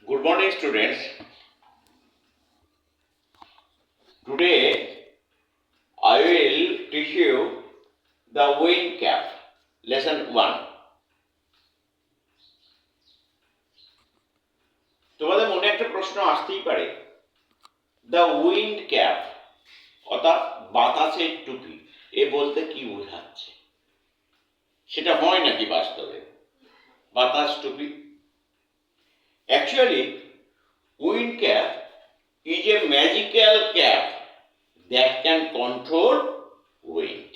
Good morning, students. Today I will teach you the wind cap, lesson 1. তোমাদের মনে একটা প্রশ্ন আসতেই পারে, দ্য উইন্ড ক্যাপ অর্থাৎ বাতাসের টুপি এ বলতে কি বোঝাচ্ছে? সেটা হয় নাকি বাস্তবে বাতাস টুপি? Actually, wind cap is a magical cap that can control wind.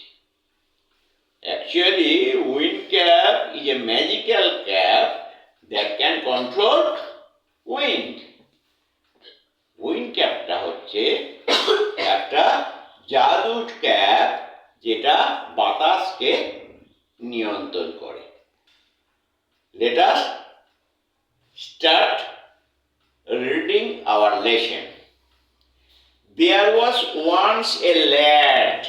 Actually, wind cap is a magical cap that can control wind. Wind capটা হচ্ছে একটা জাদুর ক্যাপ যেটা বাতাসকে নিয়ন্ত্রণ করে। Let us start reading our lesson. There was once a lad.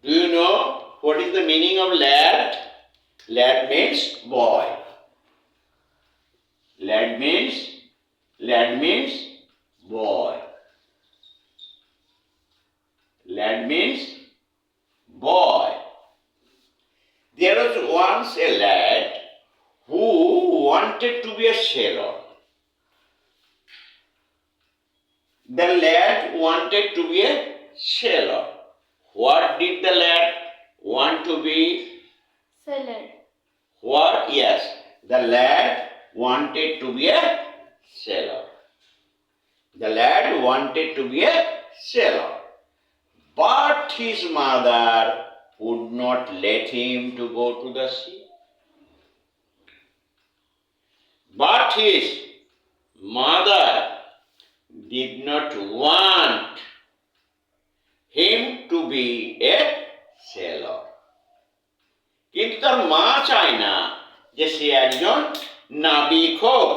Do you know what is the meaning of lad? Lad means boy. Lad means boy. Lad means boy. There was once a lad who wanted to be a sailor. The lad wanted to be a sailor. What did the lad want to be? Sailor. What? Yes, the lad wanted to be a sailor. The lad wanted to be a sailor. But his mother would not let him to go to the sea. But his mother did not want him to be a sailor. কিন্তু তার মা চায় না যে সে একজন নাবিক হোক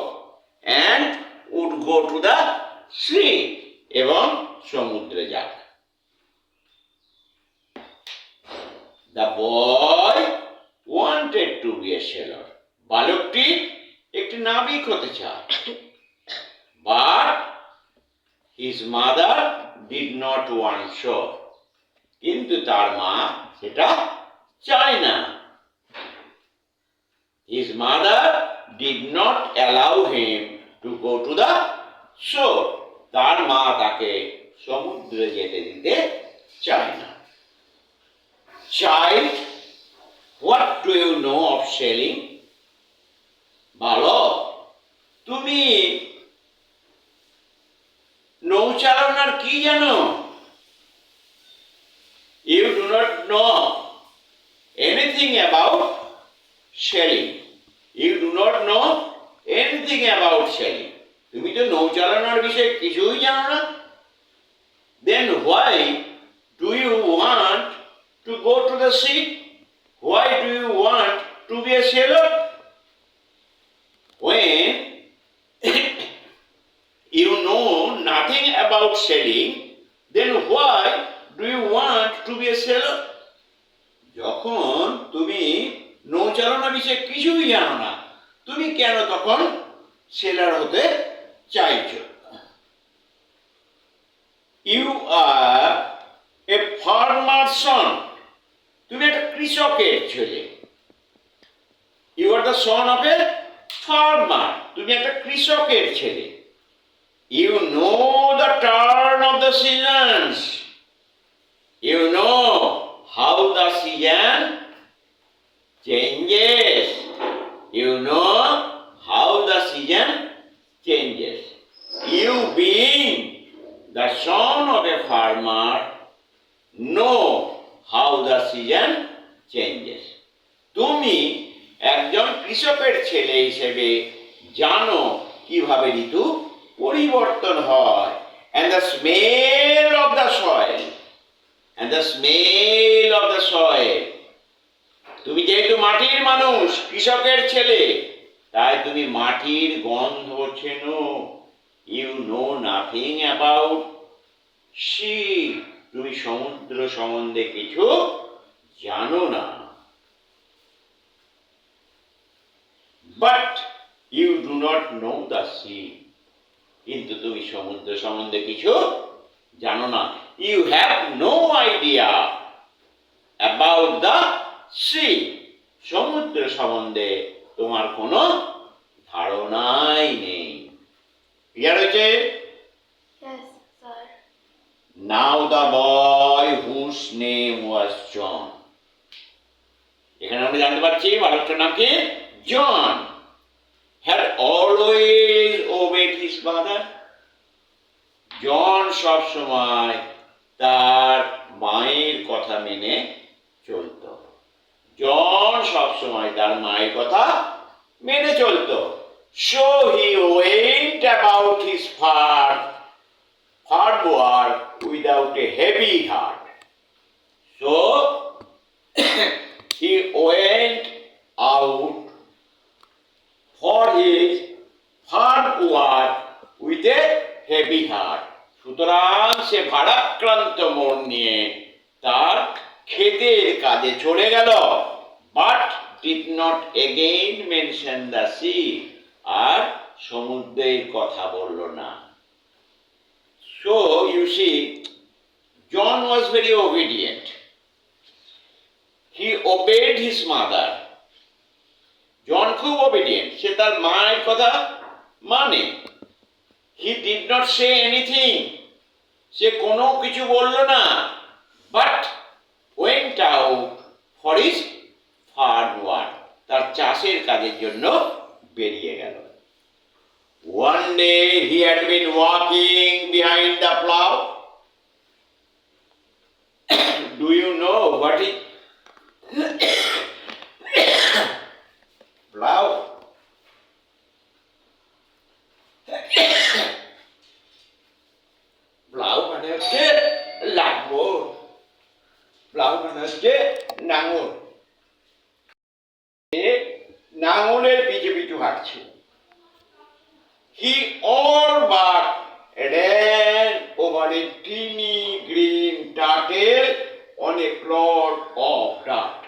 and would go to the sea এবং সমুদ্রে যাক। The boy wanted to be a sailor. বালকটি একটি নাবিক হতে চায়। But his mother did not want so. কিন্তু তার মা সেটা চায় না। His mother did not allow him to go to the shore. তার মা তাকে সমুদ্রে যেতে দিতে চায় না। Child, what do you know of sailing? বালক, তুমি নৌচালনার কি জানো? You do not know anything about sailing. You do not know anything about sailing. তুমি তো নৌচালনার বিষয়ে কিছুই জানো না। Then why do you want to go to the sea? Why do you want to be a sailor? When you know nothing about sailing, then why do you want to be a sailor? যখন তুমি নৌচালনা বিষয়ে কিছুই জানো না, তুমি কেন তখন seller হতে চাইছো? You are a farmer's son. তুমি একটা কৃষকের ছেলে। You are the son of a farmer. তুমি একটা কৃষকের ছেলে। You know the turn of the seasons. You know how the season changes. You know how the season changes. You being the son of a farmer know how the season changes. তুমি একজন কৃষকের ছেলে হিসেবে জানো কিভাবে ঋতু পরিবর্তন হয়। And the smell of the soil. And the smell of the soil. তুমি যেহেতু মাটির মানুষ, কৃষকের ছেলে, তাই তুমি মাটির গন্ধ চেনো। You know nothing about sea. তুমি সমুদ্র সম্বন্ধে কিছু জানো না। But you do not know the sea. কিন্তু তুমি সমুদ্র সম্বন্ধে কিছু জানো না। You have no idea about the sea. সমুদ্র সম্বন্ধে তোমার কোনো ধারণাই নেই। ক্লিয়ার হয়েছে? Yes, sir. Now the boy whose name was John. এখানে আমরা জানতে পারছি বালকটার নাম কি? জন। Had always obeyed his father. জন সব সময় তার মায়ের কথা মেনে চলত। জন সব সময় তার মায়ের কথা মেনে চলত। So he went about his farm work without a heavy heart. So he went out for his farm work with a heavy heart. সুতরাং সে ভারাক্রান্ত মন নিয়ে তার ক্ষেতের কাজে চলে গেল, but did not again mention the sea. আর সমুদ্রের কথা বলল না। So you see, John was very obedient. He obeyed his mother. জন খুব obedient. সে তার মায়ের কথা মানে। He did not say anything. সে কোনো কিছু বলল না, but went out for his farm work. তার চাষের কাজের জন্য বেরিয়ে গেল। One day he had been walking behind the plow. Do you know what is plow? Plow মানে হচ্ছে লাঙ্গল। প্লাউ মানে হচ্ছে নাঙল। নাঙলের পিছু পিছু হাঁটছে। He all but ran over a teeny green turtle on a clod of dirt.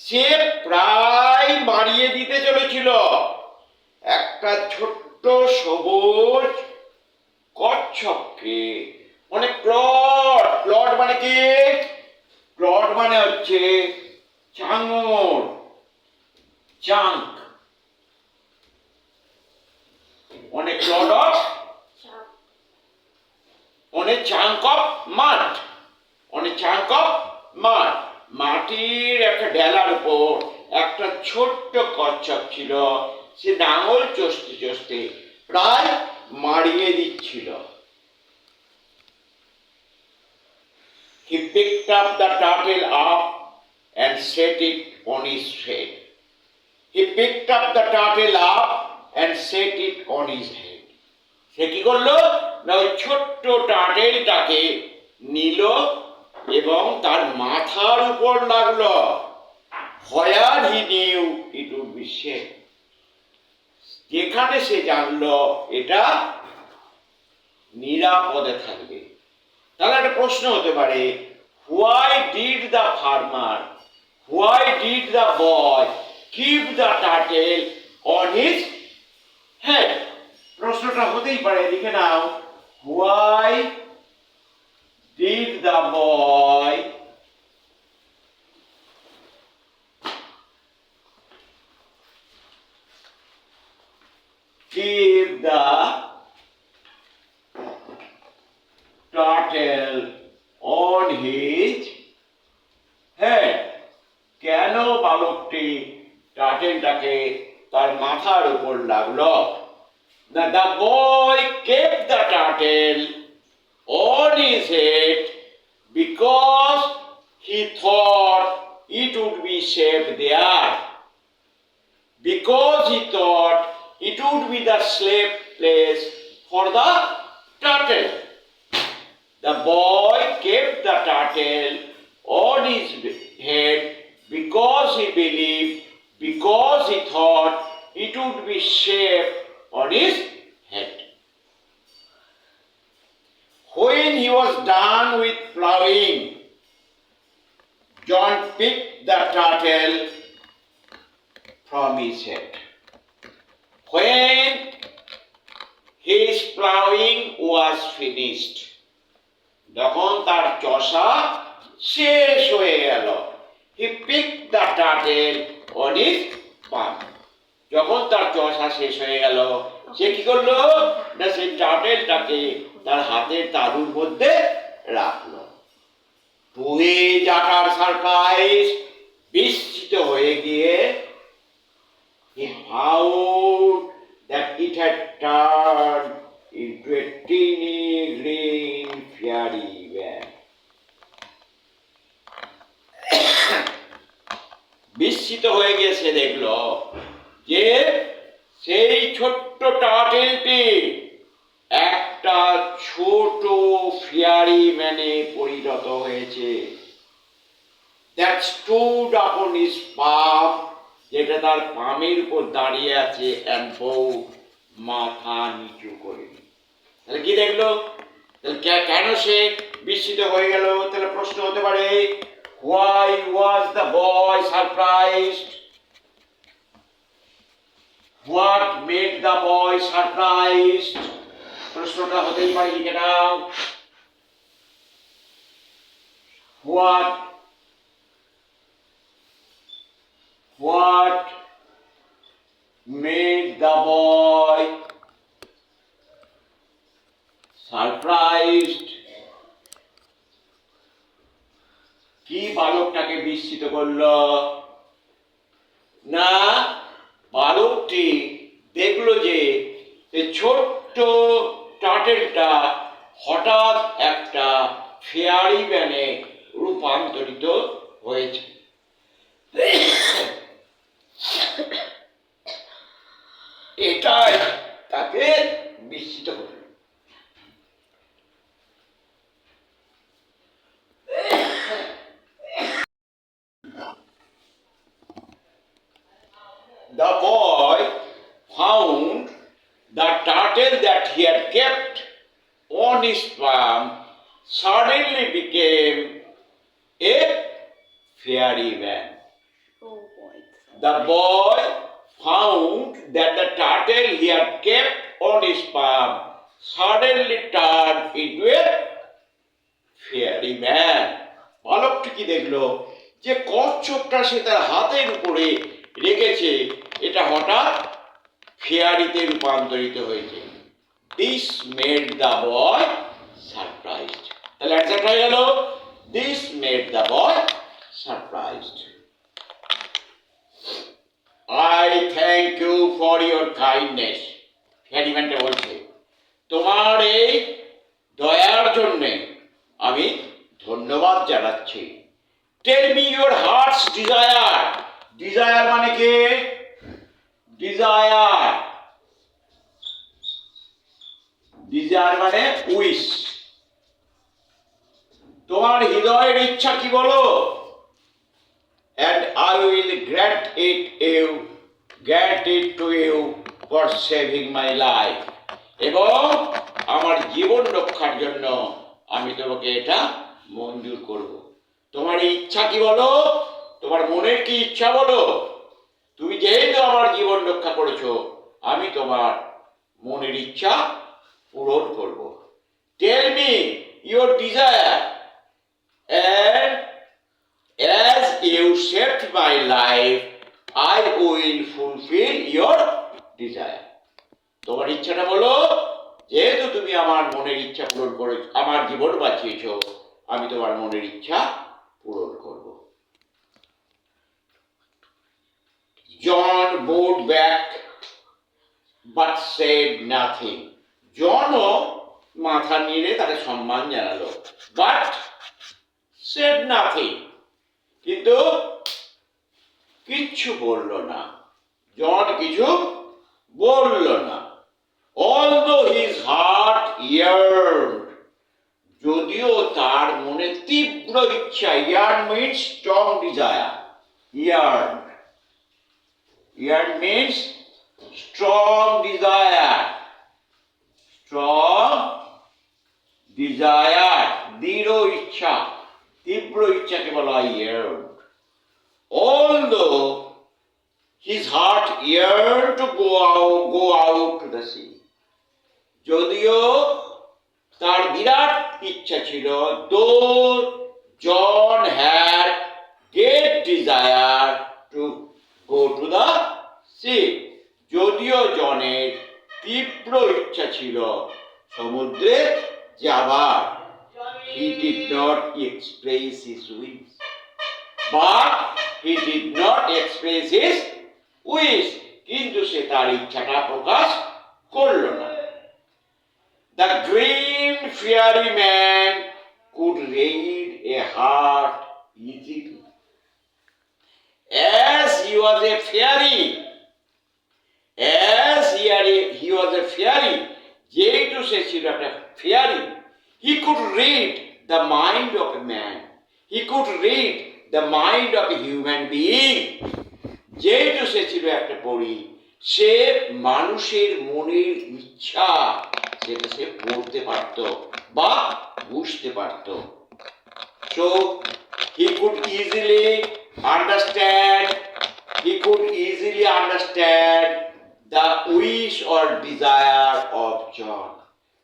সে প্রায় মারিয়ে দিতে চলেছিল একটা ছোট্ট সবুজ কচ্ছপকে। অনেক ক্লড। ক্লড মানে কি? ক্লড মানে হচ্ছে চাঙড়, chunk. on a clod of on a chunk of mud. On a chunk of mud. মাটির একটা ঢেলার উপর একটা ছোট্ট কচ্ছপ ছিল। সে নাঙল চষতে চষতে প্রায় মারিয়ে দিচ্ছিল। He picked up the turtle up and set it on his head. He picked up the turtle up and set it on his head. সে কি করলো না, ওই ছোট্ট টার্টেলটাকে নিল এবং তার মাথার উপর লাগলো। Where he knew it would be safe. যেখানে সে জানলো এটা নিরাপদে থাকবে। তাহলে একটা প্রশ্ন হতে পারে, why did the farmer, why did the boy keep the turtle on his head? প্রশ্নটা হতেই পারে, লিখে নাও, why did the boy keep the turtle on his head? কেন বালকটি টার্টেলটাকে তার মাথার উপর লাগলো? Now the boy kept the turtle on his head because he thought it would be safe there. Because he thought it would be the safe place for the turtle. The boy kept the turtle on his head because he believed, because he thought it would be safe on his head. When he was done with plowing, John picked the turtle from his head. When plowing was finished. যখন তার চষা শেষ হয়ে গেল, he picked the turtle on his palm. যখন তার চষা শেষ হয়ে গেল, সে কি করলো না সেই টার্টেলটাকে তার হাতের তালুর মধ্যে রাখলো। To his utter surprise, বিস্মিত হয়ে গিয়ে he found that it had turned into a teeny green fairy wand. বিস্মিত হয়ে গিয়ে সে দেখলো যে সেই ছোট্ট টার্টেলটি একটা ছোট ফেয়ারি ম্যানে পরিণত হয়েছে। That stood upon his palm, যেটা তার পামের উপর দাঁড়িয়ে আছে, and bowed, মাথা নিচু করে। তাহলে কি দেখলো? তাহলে কেন সে বিস্মিত হয়ে গেল? তাহলে প্রশ্ন হতে পারে, why was the boy surprised? What made the boy surprised? প্রশ্নটা হতেই পারে, লিখে নাও। What made the boy surprised? কি বালকটাকে বিস্মিত করলো? না, বালকটি দেখলো যে এই ছোট্ট টার্টেলটা হঠাৎ একটা ফেয়ারি ব্যানে রূপান্তরিত হয়েছে। এটাই তাকে বিস্মিত করল। The boy found the turtle that he had kept on his palm suddenly became a fairy wand. Oh boy. The boy found that the turtle he had kept on his palm suddenly turned into a fairy wand. বালকটি কি দেখলো যে কচ্ছপটা সে তার হাতের উপরে রেখেছে, এটা হঠাৎ ফেয়ারিতে রূপান্তরিত হয়েছে। This made the boy surprised. তাহলে অ্যান্সার হয়ে গেল, this made the boy surprised. I thank you for your kindness. ফেয়ারিম্যানটা বলছে, তোমার এই দয়ার জন্যে আমি ধন্যবাদ জানাচ্ছি। Tell me your heart's desire. Desire মানে কি? Desire. Desire মানে wish. তোমার হৃদয়ের ইচ্ছা কি বলো? And I will grant it to you for saving my life. এবং আমার জীবন রক্ষার জন্য আমি তোমাকে এটা মঞ্জুর করব। তোমার ইচ্ছা কি বলো? তোমার মনের কি ইচ্ছা বলো? তুমি যেহেতু আমার জীবন রক্ষা করেছো, আমি তোমার মনের ইচ্ছা পূরণ করব। Tell me your desire, and as you saved my life, I will fulfill your desire. তোমার ইচ্ছাটা বলো, যেহেতু তুমি আমার মনের ইচ্ছা পূরণ করেছো, আমার জীবন বাঁচিয়েছো, আমি তোমার মনের ইচ্ছা পূরণ করব। John bowed back but said nothing. জনও মাথা নেড়ে তাকে সম্মান জানালো, but said nothing. কিন্তু কিচ্ছু বলল না। জন কিছু বলল না। Although his heart yearned, যদিও তার মনে তীব্র ইচ্ছা, yearn means strong desire. Yearn means strong desire. দৃঢ় ইচ্ছা, তীব্র ইচ্ছাকে বলা হয় yearn. Although his heart yearned to go out to the sea, যদিও তার বিরাট ইচ্ছা ছিল, though John had great desire to go to the sea, যদিও জনের তীব্র ইচ্ছা ছিল সমুদ্রে যাবার, he did not express his wish, but he did not express his wish, কিন্তু সে তার ইচ্ছাটা প্রকাশ করল না। The green fairy man could read a heart easily. As he was a fairy, যেহেতু সে ছিল একটা fairy, he could read the mind of a man. He could read the mind of a human being. যেহেতু সে ছিল একটা পরী, সে মানুষের মনের ইচ্ছা সেটা সে পড়তে পারত বা বুঝতে পারত। So he could easily understand the wish or desire of John.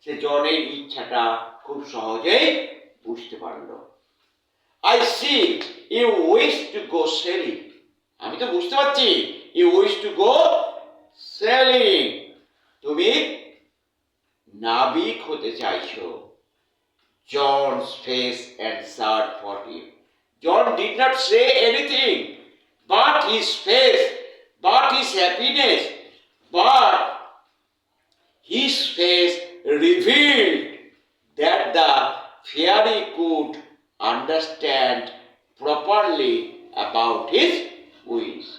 সে জনের ইচ্ছাটা খুব সহজেই বুঝতে পারল। I see you wish to go sailing. আমি তো বুঝতে পারছি, you wish to go sailing. তুমি নাবিক হতে চাইছো। John's face answered for him. John did not say anything, but his face, but his happiness, but his face revealed that the fairy could understand properly about his wish.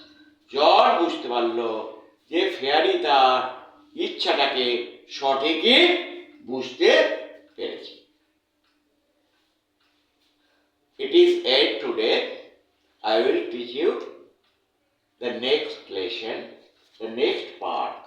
জন বুঝতে পারল যে fairy তার ইচ্ছাটাকে সঠিকই বুঝতে পেরেছে। It is end today. I will teach you the next lesson, the next part.